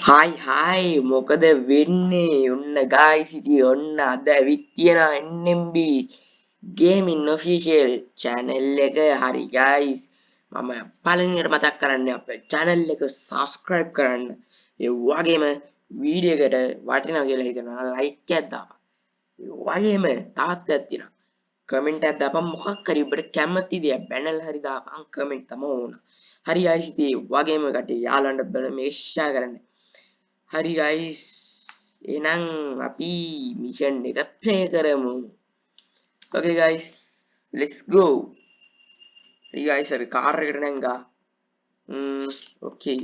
හයි හයි මොකද වෙන්නේ ඔන්න ගයිස් ඉතින් ඔන්න අද ඇවිත් තියෙනවා NMB ගේමින් ඔෆිෂියල් channel එක හරි ගයිස් මම පළවෙනියට මතක් කරන්න අපේ channel එක subscribe කරන්න ඒ වගේම වීඩියෝ එකට වටිනවා කියලා හිතනවා like එකක් දාපන් ඒ වගේම තාත් එකක් තියෙනවා කමෙන්ට් එකක් දාපන් මොකක් හරි ඔබට කැමති දෙයක් බැනලා හරි දාපන් කමෙන්ට් තමයි ඕන හරි ගයිස් ඉතින් වගේම කටේ යාළුවන්ට බල මේක share කරන්න හරි ගයිස් එහෙනම් අපි මිෂන් එක ප්ලේ කරමු ඕකේ ගයිස් ලෙට්ස් ගෝ හරි ගයිස් අපි කාර් එකට නැංගා ඕකේ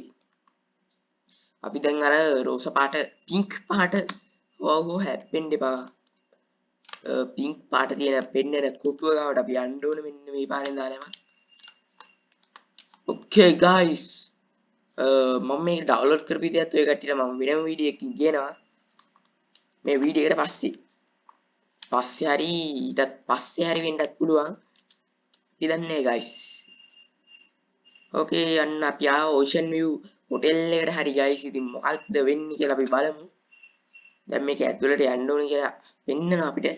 අපි දැන් අර රෝස පාට පින්ක් පාට ඔව් හැප්පෙන්න එපා පින්ක් පාට තියෙන පෙන්නන කොටුව ගාවට අපි යන්න ඕනේ මෙන්න මේ පාරෙන් දාලාම ඕකේ ගයිස් මම මේක ඩවුන්ලෝඩ් කරපු විදිහත් ඔය කට්ටියට මම වෙනම වීඩියෝ එකකින් කියනවා මේ වීඩියෝ එකට පස්සේ හරි ඊටත් පස්සේ හරි වෙන්නත් පුළුවන් අපි දන්නේ ගයිස් ඕකේ යන්න අපි ඕෂන් විව් හොටෙල් එකට හරි ගයිස් ඉතින් මොකක්ද වෙන්නේ කියලා අපි බලමු දැන් මේක ඇතුළට යන්න ඕනේ කියලා පෙන්නනවා අපිට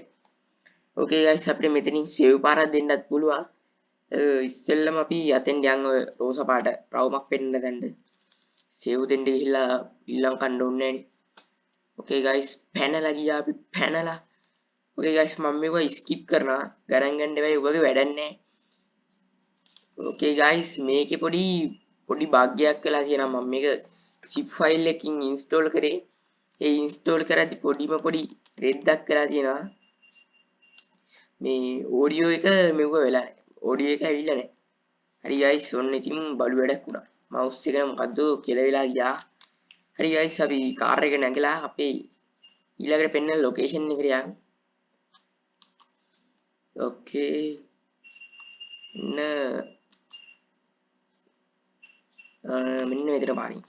ඕකේ ගයිස් අපිට මෙතනින් සේව් පාරක් දෙන්නත් පුළුවන් ඉස්සෙල්ලම අපි යතෙන් යන් ඔය රෝස පාට රවුමක් පෙන්න ගන්න සේව් දෙන්න ගිහිල්ලා ඊළඟ කන්න ඕනේ නෑනේ ඕකේ ගයිස් පැනලා ගියා අපි පැනලා ඕකේ ගයිස් මම මේක ස්කිප් කරනවා ගණන් ගන්න එපා ඔයගොල්ලෝ වැඩක් නැහැ ඕකේ ගයිස් මේකේ පොඩි බග්යක් වෙලා තියෙනවා මම මේක zip file එකකින් install කරේ ඒ install කරද්දි පොඩි රෙද්දක් වෙලා තියෙනවා මේ audio එක මෙව වෙලා නැහැ audio එක ඇවිල්ලා නැහැ හරි ගයිස් ඔන්න ඉතින් බලු වැඩක් වුණා mouse එක මොකද්ද කියලා වෙලා ගියා හරි ගයිස් අපි කාර් එක නැගලා අපේ ඊළඟට පෙන්නන ලොකේෂන් එකට යන්න ඕකේ මෙන්න මෙතන පාරින්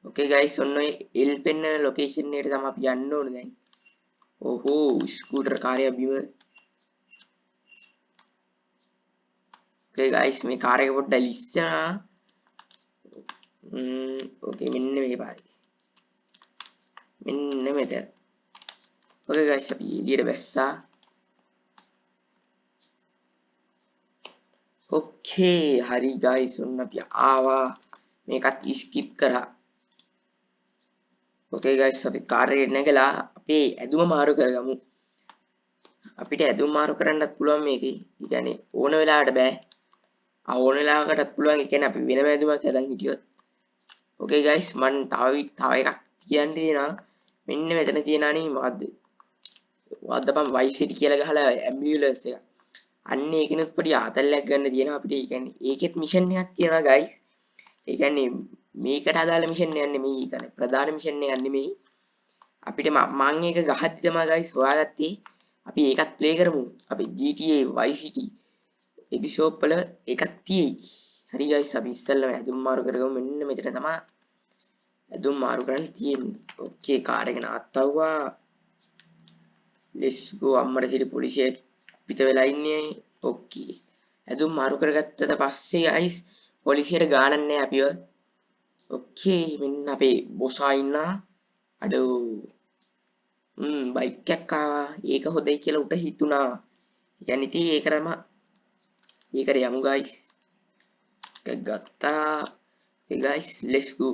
ඕකේ ගයිස් ඔන්න ඔය එල් පෙන්නන ලොකේෂන් එකට තමයි අපි යන්න ඕනේ දැන් ඕහෝ ස්කූටර් කාර්යය බිම ඕකේ ගයිස් මේ කාර් එක පොඩ්ඩක් ලිස්සනවා ඕකේ මෙන්න මේ පාරේ මෙන්න මෙතන ඕකේ ගයිස් අපි එළියට බැස්සා ඕකේ හරි ගයිස් ඔන්න අපි ආවා මේකත් ස්කිප් කරා ඕකේ ගයිස් අපි කාර් එකට නැගලා අපේ ඇඳුම මාරු කරගමු අපිට ඇඳුම් මාරු කරන්නත් පුළුවන් මේකේ. ඒ කියන්නේ ඕන වෙලාවට බෑ. ඕන වෙලාවකටත් පුළුවන්. ඒ කියන්නේ අපි වෙනම ඇඳුමක් හදන් හිටියොත්. ඕකේ ගයිස් මම තව එකක් කියන්න තියෙනවා. මෙන්න මෙතන තියෙනනේ මොකද්ද? වද්දපම් වයිස් සිටි කියලා ගහලා ඇම්බියුලන්ස් එක. අන්න ඒකිනුත් පොඩි ආතල්ලයක් ගන්න තියෙනවා අපිට. ඒ කියන්නේ ඒකෙත් මිෂන් එකක් තියෙනවා ගයිස්. ඒ කියන්නේ මේකට අදාළ මිෂන් එකක් නෙමෙයි. ඒ කියන්නේ ප්‍රධාන මිෂන් එකක් නෙමෙයි. අපිට මම ඒක ගහද්දි තමයි ගයිස් හොයාගත්තේ අපි ඒකත් ප්ලේ කරමු අපි GTA Vice City එපිසෝඩ් වල එකක් තියෙයි හරි ගයිස් අපි ඉස්සෙල්ලම ඇඳුම් මාරු කරගමු මෙන්න මෙතන තමයි ඇඳුම් මාරු කරන්න තියෙන්නේ ඕකේ කාර් එක නවත්තවුවා let's go අම්මට සිට පොලිසිය පිට වෙලා ඉන්නේ ඕකේ ඇඳුම් මාරු කරගත්තට පස්සේ ගයිස් පොලිසියට ගානක් නැහැ අපිව ඕකේ මෙන්න අපේ බොසා ඉන්නා අඩෝ බයික් එකක් ආවා ඒක හොඳයි කියලා උට හිතුණා ඒ කියන්නේ ඉතින් ඒකට යමු ගයිස් එක ගත්තා ඒ ගයිස් let's go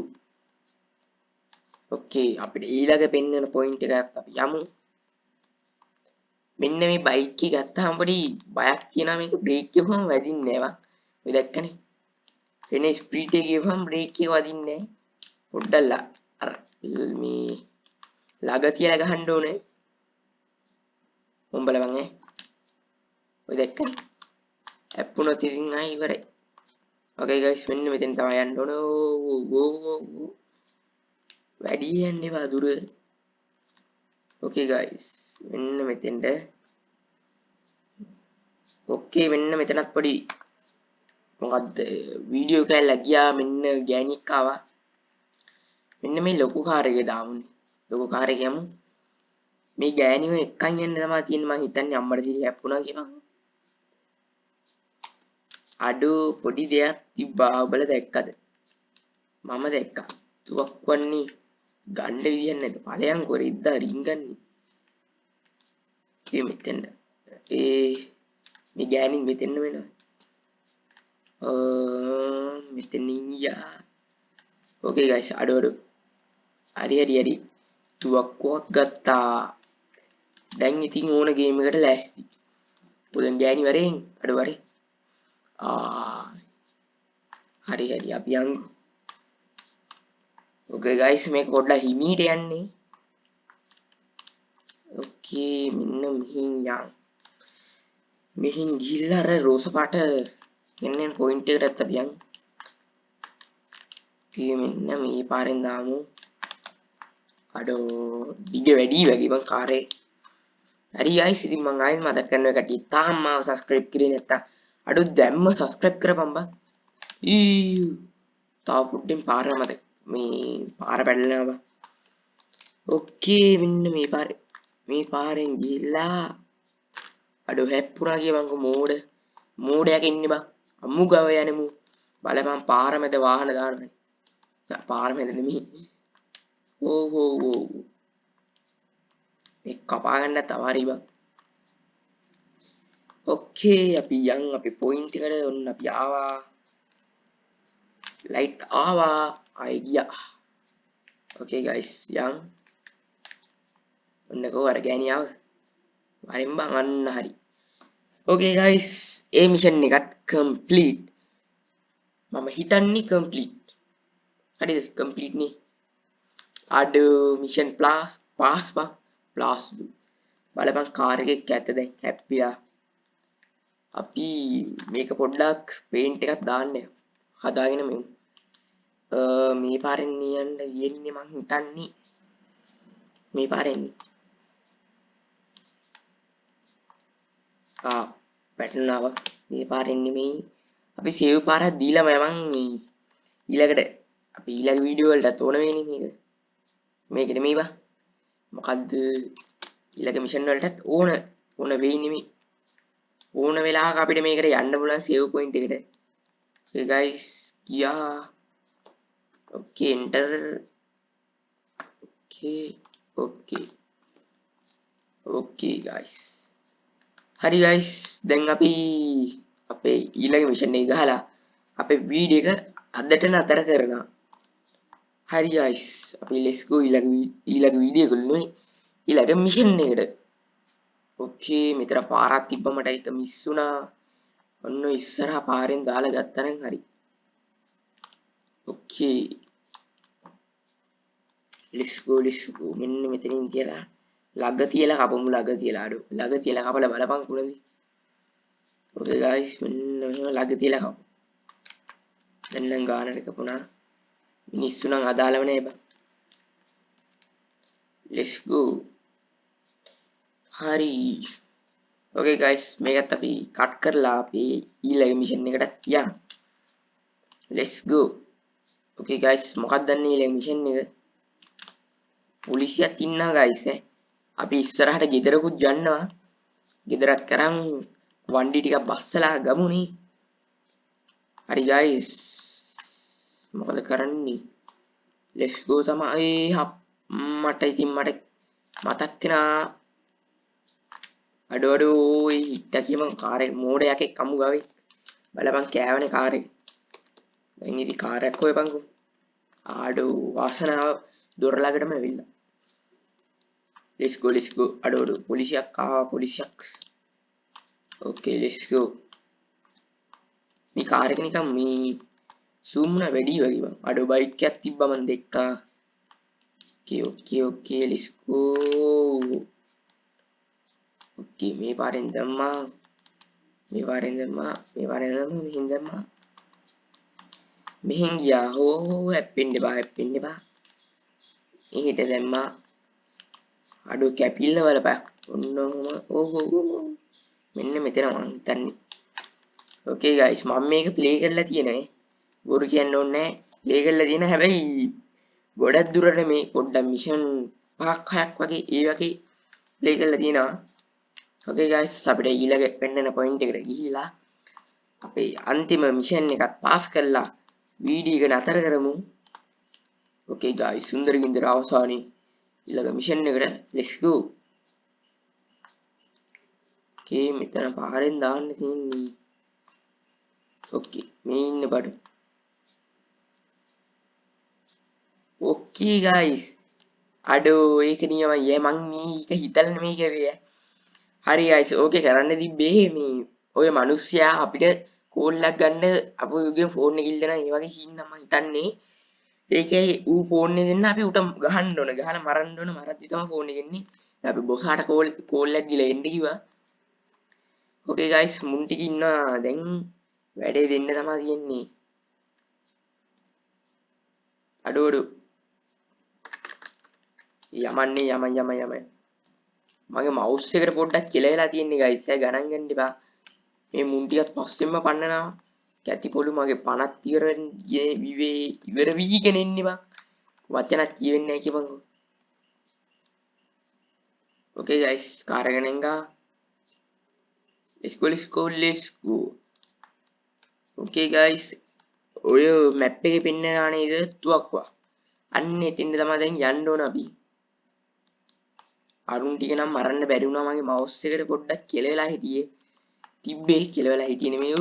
ඕකේ අපිට ඊළඟ පෙන්නන පොයින්ට් එකකට අපි යමු මෙන්න මේ බයික් එක ගත්තාම පොඩි බයක් තියෙනවා මේක බ්‍රේක් එකවම වැදින්නේ නෑවා ඔය දැක්කනේ එනේ ස්පීඩ් එක ගියවම බ්‍රේක් එක වදින්නේ නෑ පොඩ්ඩක් අර මේ ළඟ තියලා ගහන්න ඕනේ උඹලවන් ඔය දැක්කනේ ඇප්පුණොත් ඉතින් ආයි ඉවරයි ඕකේ ගයිස් මෙන්න මෙතෙන් තමයි යන්න ඕන වැඩි යන්න එපා දුර ඕකේ ගයිස් මෙන්න මෙතෙන්ට ඕකේ මෙන්න මෙතනත් පොඩි මොකද්ද වීඩියෝ කෑල්ලක් ගියා මෙන්න ගෑණියෙක් ආවා මෙන්න මේ ලොකු කාර් එකේ දාමුනේ ලොකු කාර් එකේ යමු මේ ගෑණිව එක්කන් යන්න තමයි තියෙන්නේ මං හිතන්නේ අම්මට සිරි හැප්පුණා කියලා අඩෝ පොඩි දෙයක් තිබ්බා ඔබලා දැක්කද මම දැක්කා තුවක්කුවන්නේ ගන්න විදියක් නැද්ද? ඵලයන් කොරිද්දා රින්ගන්නේ. මේ මෙතෙන්ද. මේ ගෑණින් මෙතෙන්න වෙනවා. මෙතන ඉන්නවා. ඕකේ ගයිස් අඩු. හරි. තුවක්කුවක් ගත්තා. දැන් ඉතින් ඕන ගේම් එකට ලෑස්ති. පුදන් ගෑණි වරෙන් අඩු වරේ. හරි අපි යමු. ඕකේ ගයිස් මේක පොඩ්ඩක් හිමීට යන්නේ. ඕකේ මෙන්න මෙහින් ගිහිල්ලා අර රෝස පාට එන්නේ පොයින්ට් එකටත් අපි යන්. ඕකේ මෙන්න මේ පාරෙන් දාමු. අඩෝ දිග වැඩි වගේ මං කාරේ. හරි guys ඉතින් මං ආයෙත් මතක් කරනවා කට්ටිය තාම මාව subscribe කරේ නැත්තම් අඩෝ දැම්ම subscribe කරපන් බං. තාම පුඩ්ඩෙන් පාර මතක මේ පාර පැටලෙනවා බං. ඕකේ මෙන්න මේ පාරෙන් ගිහිල්ලා අඩෝ හැප්පුණා කියවන්කො මෝඩයක් ඉන්නේ බං. අම්මු ගව යනෙමු. බලපන් පාර මැද වාහන දානවා. පාර මැද නෙමෙයි. ඕ මේ කපා ගන්න තමාරි බං. ඕකේ අපි අපි පොයින්ට් එකට ඔන්න අපි ආවා. ලයිට් ආවා ආයි ගියා. ඕකේ ගයිස් ඔන්නකෝ අර ගෑණි ආව. වරින් බං අන්න හරි. ඕකේ ගයිස් ඒ මිෂන් එකත් කම්ප්ලීට්. මම හිතන්නේ කම්ප්ලීට්. හරිද කම්ප්ලීට් නේ. මිෂන් පාස් බං. ප්ලාස් බලපන් කාර් එකක් ඇත්ත දැන් හැප්පිලා. අපි මේක පොඩ්ඩක් පේන්ට් එකක් දාන්න හදාගෙන මේ පාරෙන් යන්න යන්නේ මං හිතන්නේ මේ පාරෙන් පැටලුණාව මේ පාරෙන් නෙමෙයි අපි සේව් පාරක් දීලා මම ඊළඟට අපි ඊළඟ වීඩියෝ වලට ඕන වෙන්නේ මේක නෙමෙයි බා මොකද්ද ඊළඟ මිෂන් වලටත් ඕන වෙයි නෙමෙයි ඕන වෙලාවක අපිට මේකට යන්න පුළුවන් සේව් පොයින්ට් එකට. Okay guys ගියා. Okay enter. Okay guys. හරි guys දැන් අපි අපේ ඊළඟ මිෂන් එක ගහලා අපේ වීඩියෝ එක අදට නතර කරනවා. හරි guys අපි let's go ඊළඟ වීඩියෝ එක ගොල්ලෝ ඊළඟ මිෂන් එකට. ඕකේ මෙතන පාරක් තිබ්බ මට ඒක මිස් වුණා. ඔන්න ඉස්සරහා පාරෙන් දාලා ගත්තා නම් හරි. ඕකේ. let's go මෙන්න මෙතනින් කියලා ළඟ තියලා කපමු ළඟ තියලා කපලා බලපන් කුණදී. ඕකේ guys මෙන්න මෙහෙම ළඟ තියලා කපමු. දැන් නම් ගානට කපුණා. මිනිස්සු නම් අදාළව නෑ බං. let's go. හරි. ඕකේ guys මේකත් අපි කට් කරලා අපි ඊළඟ මිෂන් එකට යමු. let's go. ඕකේ guys මොකක්ද දන්නේ ඊළඟ මිෂන් එක? පොලිසියක් ඉන්නවා guys අපි ඉස්සරහට ගෙදරකුත් යන්නවා. ගෙදරක් කරන් වණ්ඩි ටිකක් බස්සලා ගමුනේ. හරි guys මොකද කරන්නේ? let's go තමයි. මට මතක් වෙනා අඩෝ හිට කියම කාරේ මෝඩයක් එක්ක කමු ගාවේ බලපන් කෑවනේ කාරේ. දැන් ඉතින් කාරයක් හොයපන්කෝ. ආඩෝ වාසනාව දොර ළඟටම ඇවිල්ලා. let's go අඩෝ පොලිසියක් ආවා පොලිසියක්. okay let's go. මේ කාර් එක නිකන් මේ zoom න වැඩි වගේ බං. අඩෝ බයික් එකක් තිබ්බා මන් දැක්කා. okay let's go. okay මේ පාරෙන් දැම්මා මෙහෙන් ගියා. හෝ හැප්පෙන්න බා. එහෙට දැම්මා. අඩෝ කැපිල්ල බලපන්. ඔන්න ඔහොම මෙන්න මෙතන මං හිතන්නේ. okay guys මම මේක ප්ලේ කරලා තියෙනවා. බොරු කියන්න ඕනේ නැහැ. ප්ලේ කරලා තියෙන හැබැයි ගොඩක් දුරට මේ පොඩ්ඩක් මිෂන් 5-6ක් වගේ ඒ වගේ ප්ලේ කරලා තියෙනවා. okay guys අපිට ඊළඟ පෙන්නන පොයින්ට් එකට ගිහිල්ලා අපේ අන්තිම මිෂන් එකත් පාස් කරලා වීඩියෝ එක නතර කරමු. Okay guys, සුන්දර ගින්දර අවසානයේ ඊළඟ මිෂන් එකට let's go. Okay මෙතන පාරෙන් දාන්න තියෙන්නේ. Okay මේ ඉන්න බඩු. Okay guys. අඩෝ ඒක නියමයි මං මේක හිතලා නෙමෙයි කරේ. හරි guys okay කරන්න තිබ්බේ මේ ඔය මිනිස්සයා අපිට කෝල් එකක් ගන්න අපුගේ ෆෝන් එක ඉල්ලන ඒ වගේ සීන් නම් මං හිතන්නේ. ඒකේ ඌ ෆෝන් එක දෙන්න අපි උට ගහන්න ඕන ගහලා මරන්න ඕන මරද්දි තමයි ෆෝන් එක එන්නේ. අපි බොසාට කෝල් එකක් දීලා එන්න කිව්වා. okay guys මුන් ටික ඉන්නවා දැන් වැඩේ දෙන්න තමයි තියෙන්නේ. අඩෝ යමන්නේ යම මගේ මවුස් එකට පොඩ්ඩක් කෙලවෙලා තියෙන්නේ guys. ඒ ගණන් ගන්න එපා. මේ මුන් ටිකත් පස්සෙන්ම පන්නනවා. කැති පොළු මගේ 50 ඉවර වීගෙන ඉන්නේ බං. වචනක් කියවෙන්නේ නැහැ කියපන්කෝ. okay guys කාර් එක නෙංගා. let's go. okay guys ඔය මැප් එකේ පෙන්නනා නේද තුවක්කුව. අන්න එතෙන්ද තමයි දැන් යන්න ඕන අපි. අරුන් ටික නම් මරන්න බැරි වුණා මගේ මවුස් එකට පොඩ්ඩක් කෙලවෙලා හිටියේ. තිබ්බේ කෙලවෙලා හිටියේ නෙමෙයි.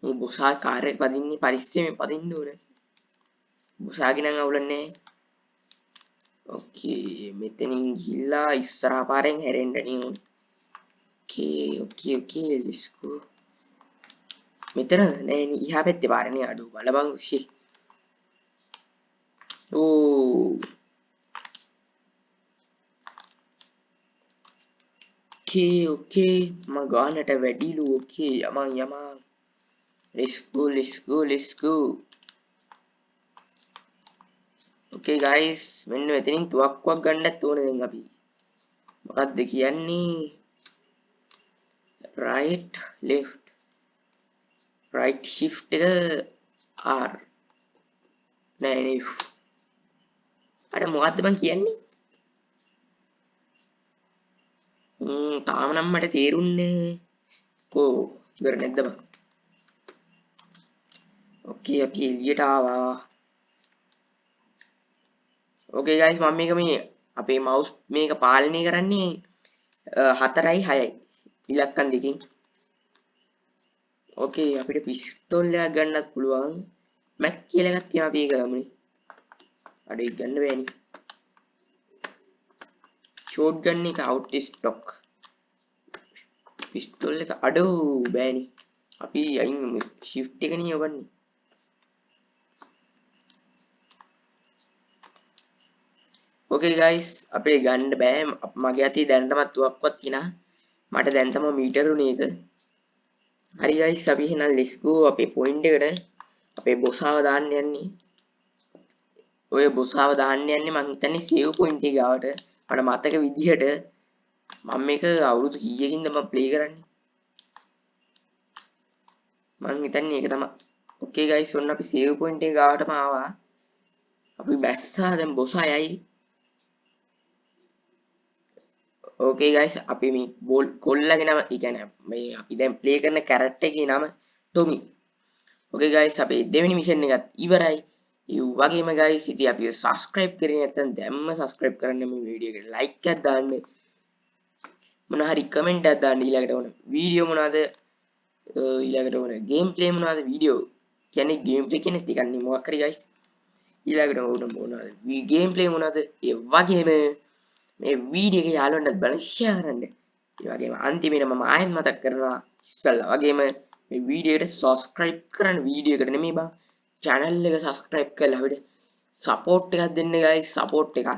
මේ බොසා කාර් එක පදින්නේ පරිස්සමෙන් පදින්න ඕන. බොසාගේ නම් අවුලන්නේ. okay මෙතනින් ගිහිල්ලා ඉස්සරහා පාරෙන් හැරෙන්න නේ. okay let's go. මෙතන නෑ නේ ඉහා පැත්තේ පාරනේ අඩු බලපන් ෂී. okay මම ගානට වැඩිලු. okay යමන් let's go. okay guys මෙන්න මෙතනින් තුවක්කුවක් ගන්නත් ඕනේ දැන් අපි. මොකක්ද කියන්නේ right left right shift එක R නෑ අර මොකද්ද මං කියන්නේ තාම නම් මට තේරුන්නේ ඉවර නැද්ද බං. okay අපි එළියට ආවා. okay guys මම මේ අපේ mouse මේක පාලනය කරන්නේ 4යි 6යි ඉලක්කම් දෙකකින්. okay අපිට පිස්තෝල් එකක් ගන්නත් පුළුවන්. මැක් කියලා එකක් තියෙනවා අපි ඒක ගමුනේ. අඩේ ගන්න බෑනේ. shotgun එක out stock. පිස්තෝල් එක අඩෝ බෑනේ. අපි අයින් shift එක නේ යවන්නේ. okay guys අපේ ගන්න බෑ මගේ අතේ දැනටමත් තුවක්කුවක් තියෙනවා. මට දැන් තමයි මීටර උනේ එක. හරි guys අපි එහෙනම් let's go අපේ point එකට අපේ බොසාව දාන්න යන්නේ. ඔය බොසාව දාන්න යන්නේ මං හිතන්නේ save point එක ගාවට. මට මතක විදිහට මම මේක අවුරුදු කීයකින්ද මම play කරන්නේ. මං හිතන්නේ ඒක තමයි. okay guys ඔන්න අපි save point එක ගාවටම ආවා. අපි බැස්සා දැන් බොසා යයි. okay guys අපි මේ බෝල් කොල්ලගේ නම ඒ කියන්නේ මේ අපි දැන් play කරන character එකේ නම ටොමි. okay guys අපි දෙවෙනි mission එකත් ඉවරයි. ඒ වගේම guys ඉතින් අපි subscribe කරේ නැත්නම් දැම්ම subscribe කරන්න මේ වීඩියෝ එකට like එකක් දාන්න. මොන හරි comment එකක් දාන්න ඊළඟට ඕන වීඩියෝ මොනවාද ඊළඟට ඕන gameplay මොනවාද වීඩියෝ කියන්නේ gameplay කියන්නේ ටිකක් නේ මොකක් හරි guys. ඊළඟට ඕන මොනවාද gameplay මොනවාද ඒ වගේම මේ වීඩියෝ එක යාළුවන්ටත් බලන්න share කරන්න. ඒ වගේම අන්තිමේට මම ආයෙත් මතක් කරනවා ඉස්සල්ලා වගේම මේ වීඩියෝ එකට subscribe කරන්න වීඩියෝ එකට නෙමෙයි බං channel එක subscribe කරලා අපිට support එකක් දෙන්න guys support එකක්.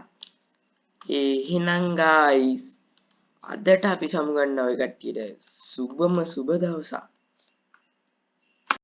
එහෙනම් guys අදට අපි සමුගන්නවා ඔය කට්ටියට සුබම සුබ දවසක්.